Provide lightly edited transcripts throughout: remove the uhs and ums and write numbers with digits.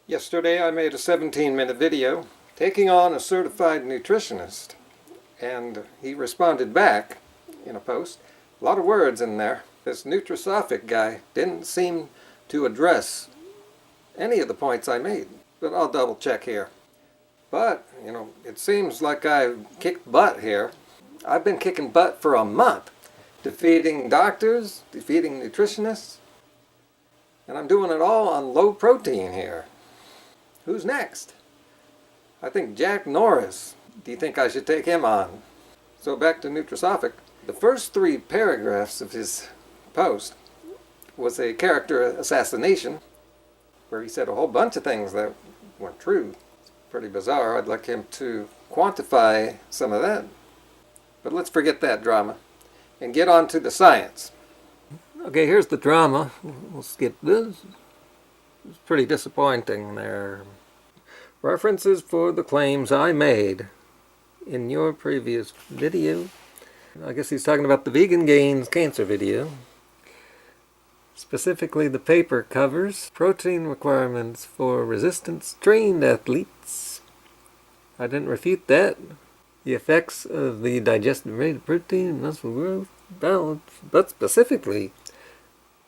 Yesterday I made a 17-minute video taking on a certified nutritionist, and he responded back in a post. A lot of words in there. This Nutrisophic guy didn't seem to address any of the points I made, but I'll double check here. But, it seems like I've kicked butt here. I've been kicking butt for a month, defeating doctors, defeating nutritionists, and I'm doing it all on low protein here. Who's next? I think Jack Norris. Do you think I should take him on? So back to Nutrisophic. The first 3 paragraphs of his post was a character assassination, where he said a whole bunch of things that weren't true. It's pretty bizarre. I'd like him to quantify some of that. But let's forget that drama and get on to the science. Okay, here's the drama. We'll skip this. It's pretty disappointing there. References for the claims I made in your previous video. I guess he's talking about the Vegan Gains Cancer video. Specifically, the paper covers protein requirements for resistance-trained athletes. I didn't refute that. The effects of the digestive rate of protein, muscle growth, balance, but specifically,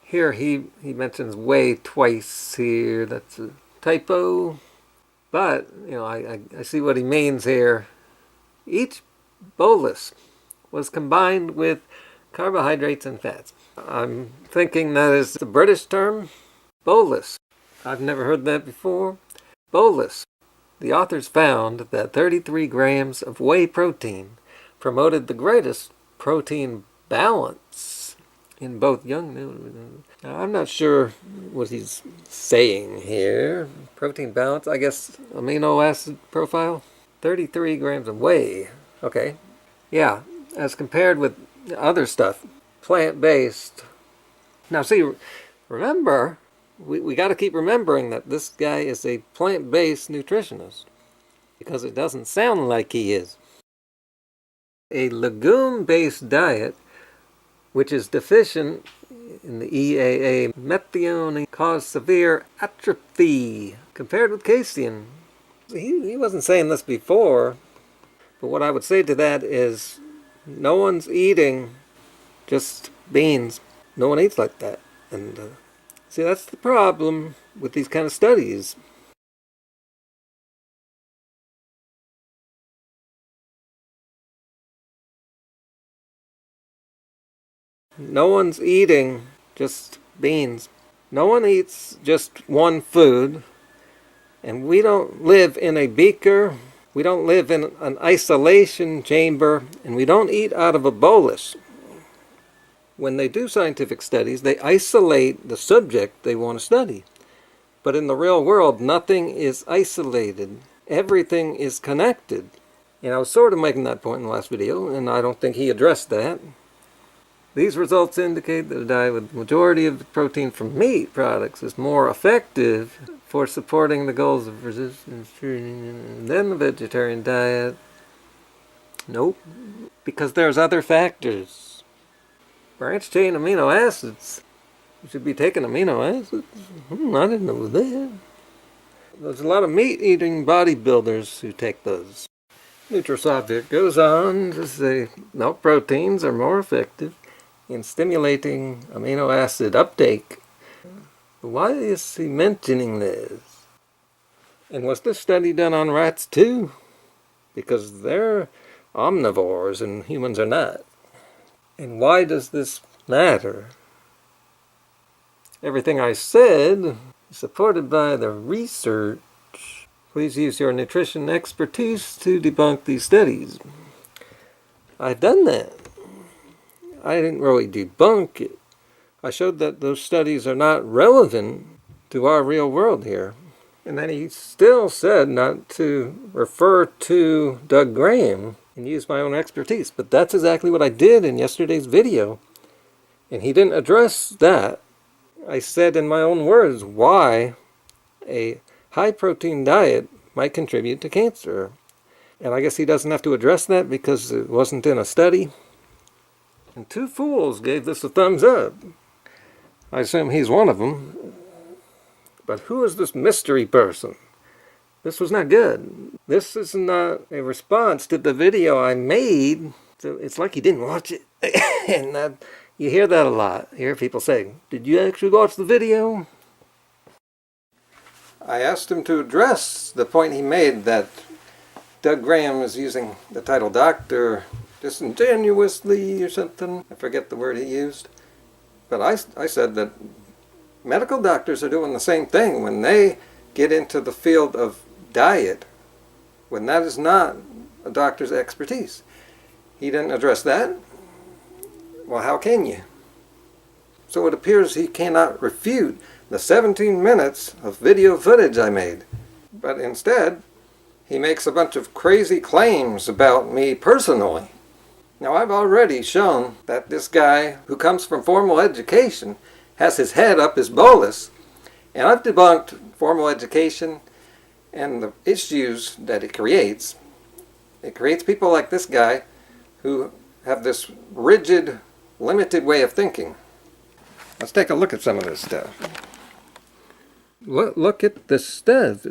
here he mentions whey twice here. That's a typo. But, I see what he means here. Each bolus was combined with carbohydrates and fats. I'm thinking that is the British term, bolus. I've never heard that before. Bolus. The authors found that 33 grams of whey protein promoted the greatest protein balance in both young. Now, I'm not sure what he's saying here. Protein balance, I guess, amino acid profile. 33 grams of whey. Okay. Yeah, as compared with other stuff, plant-based. Now see, remember, we got to keep remembering that this guy is a plant-based nutritionist, because it doesn't sound like he is. A legume-based diet, which is deficient in the EAA methionine, cause severe atrophy compared with casein. He wasn't saying this before, but what I would say to that is no one's eating just beans. No one eats like that. And see, that's the problem with these kind of studies. No one's eating just beans. No one eats just one food. And we don't live in a beaker. We don't live in an isolation chamber. And we don't eat out of a bolus. When they do scientific studies, they isolate the subject they want to study. But in the real world, nothing is isolated. Everything is connected. And I was sort of making that point in the last video, and I don't think he addressed that. These results indicate that a diet with the majority of the protein from meat products is more effective for supporting the goals of resistance training than the vegetarian diet. Nope. Because there's other factors. Branched chain amino acids. You should be taking amino acids. I didn't know that. There's a lot of meat-eating bodybuilders who take those. Nutrisophic goes on to say milk proteins are more effective in stimulating amino acid uptake. Why is he mentioning this? And was this study done on rats too? Because they're omnivores and humans are not. And why does this matter? Everything I said is supported by the research. Please use your nutrition expertise to debunk these studies. I've done that. I didn't really debunk it. I showed that those studies are not relevant to our real world here. And then he still said not to refer to Doug Graham and use my own expertise. But that's exactly what I did in yesterday's video. And he didn't address that. I said in my own words why a high-protein diet might contribute to cancer. And I guess he doesn't have to address that because it wasn't in a study. And 2 fools gave this a thumbs up. I assume he's one of them. But who is this mystery person? This was not good. This is not a response to the video I made. So it's like you didn't watch it. And you hear that a lot. You hear people say, did you actually watch the video? I asked him to address the point he made that Doug Graham is using the title doctor disingenuously or something. I forget the word he used. But I said that medical doctors are doing the same thing when they get into the field of diet, when that is not a doctor's expertise. He didn't address that. Well, how can you? So it appears he cannot refute the 17 minutes of video footage I made. But instead, he makes a bunch of crazy claims about me personally. Now, I've already shown that this guy who comes from formal education has his head up his bolus, and I've debunked formal education and the issues that it creates. It creates people like this guy who have this rigid, limited way of thinking. Let's take a look at some of this stuff. Look at this stuff.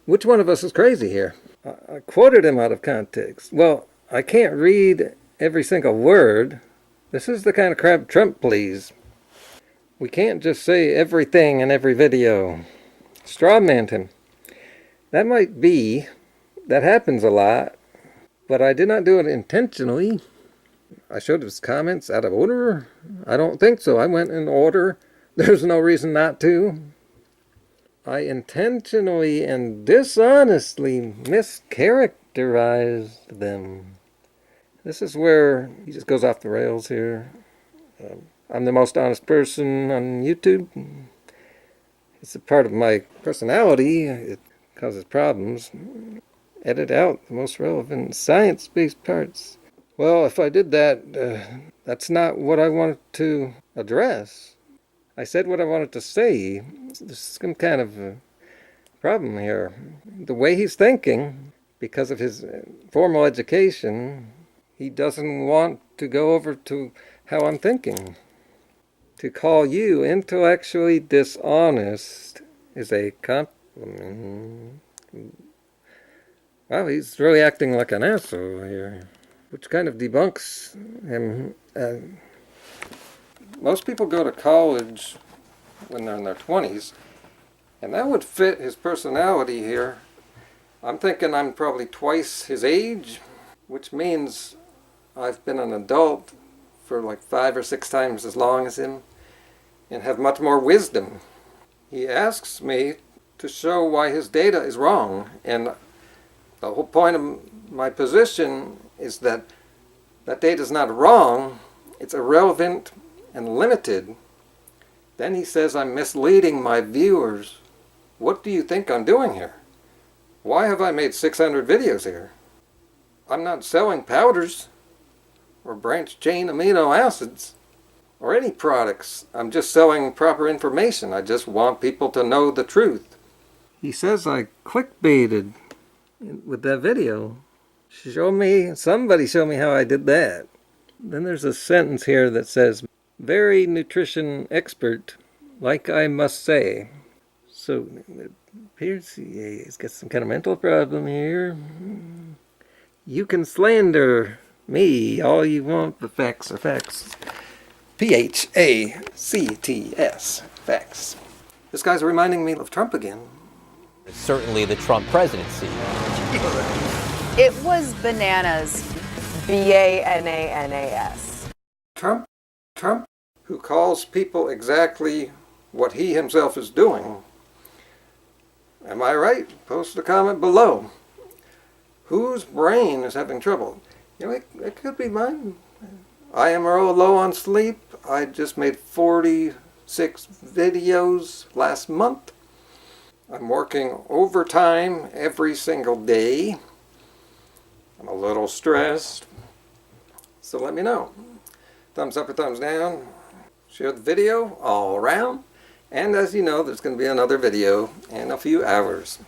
Which one of us is crazy here? I quoted him out of context. Well, I can't read every single word. This is the kind of crap Trump please. We can't just say everything in every video. Strawmanned him. That might be. That happens a lot. But I did not do it intentionally. I showed his comments out of order. I don't think so. I went in order. There's no reason not to. I intentionally and dishonestly mischaracterized them. This is where he just goes off the rails here. I'm the most honest person on YouTube. It's a part of my personality. It causes problems. Edit out the most relevant science-based parts. Well, if I did that, that's not what I wanted to address. I said what I wanted to say. There's some kind of problem here. The way he's thinking, because of his formal education, he doesn't want to go over to how I'm thinking. To call you intellectually dishonest is a compliment. Wow, he's really acting like an asshole here, which kind of debunks him. Most people go to college when they're in their 20s, and that would fit his personality here. I'm thinking I'm probably twice his age, which means I've been an adult for like 5 or 6 times as long as him, and have much more wisdom. He asks me to show why his data is wrong, and the whole point of my position is that that data is not wrong, it's irrelevant and limited. Then he says I'm misleading my viewers. What do you think I'm doing here? Why have I made 600 videos here? I'm not selling powders or branched chain amino acids or any products. I'm just selling proper information. I just want people to know the truth. He says I clickbaited with that video. Somebody show me how I did that. Then there's a sentence here that says, very nutrition expert, like I must say. So it appears he's got some kind of mental problem here. You can slander me all you want, but facts are facts. P-H-A-C-T-S. Facts. This guy's reminding me of Trump again. Certainly the Trump presidency. It was bananas. B-A-N-A-N-A-S. Trump, who calls people exactly what he himself is doing. Am I right? Post a comment below. Whose brain is having trouble? You know, it could be mine. I am real low on sleep. I just made 46 videos last month. I'm working overtime every single day. I'm a little stressed. So let me know. Thumbs up or thumbs down. Share the video all around. And as you know, there's going to be another video in a few hours.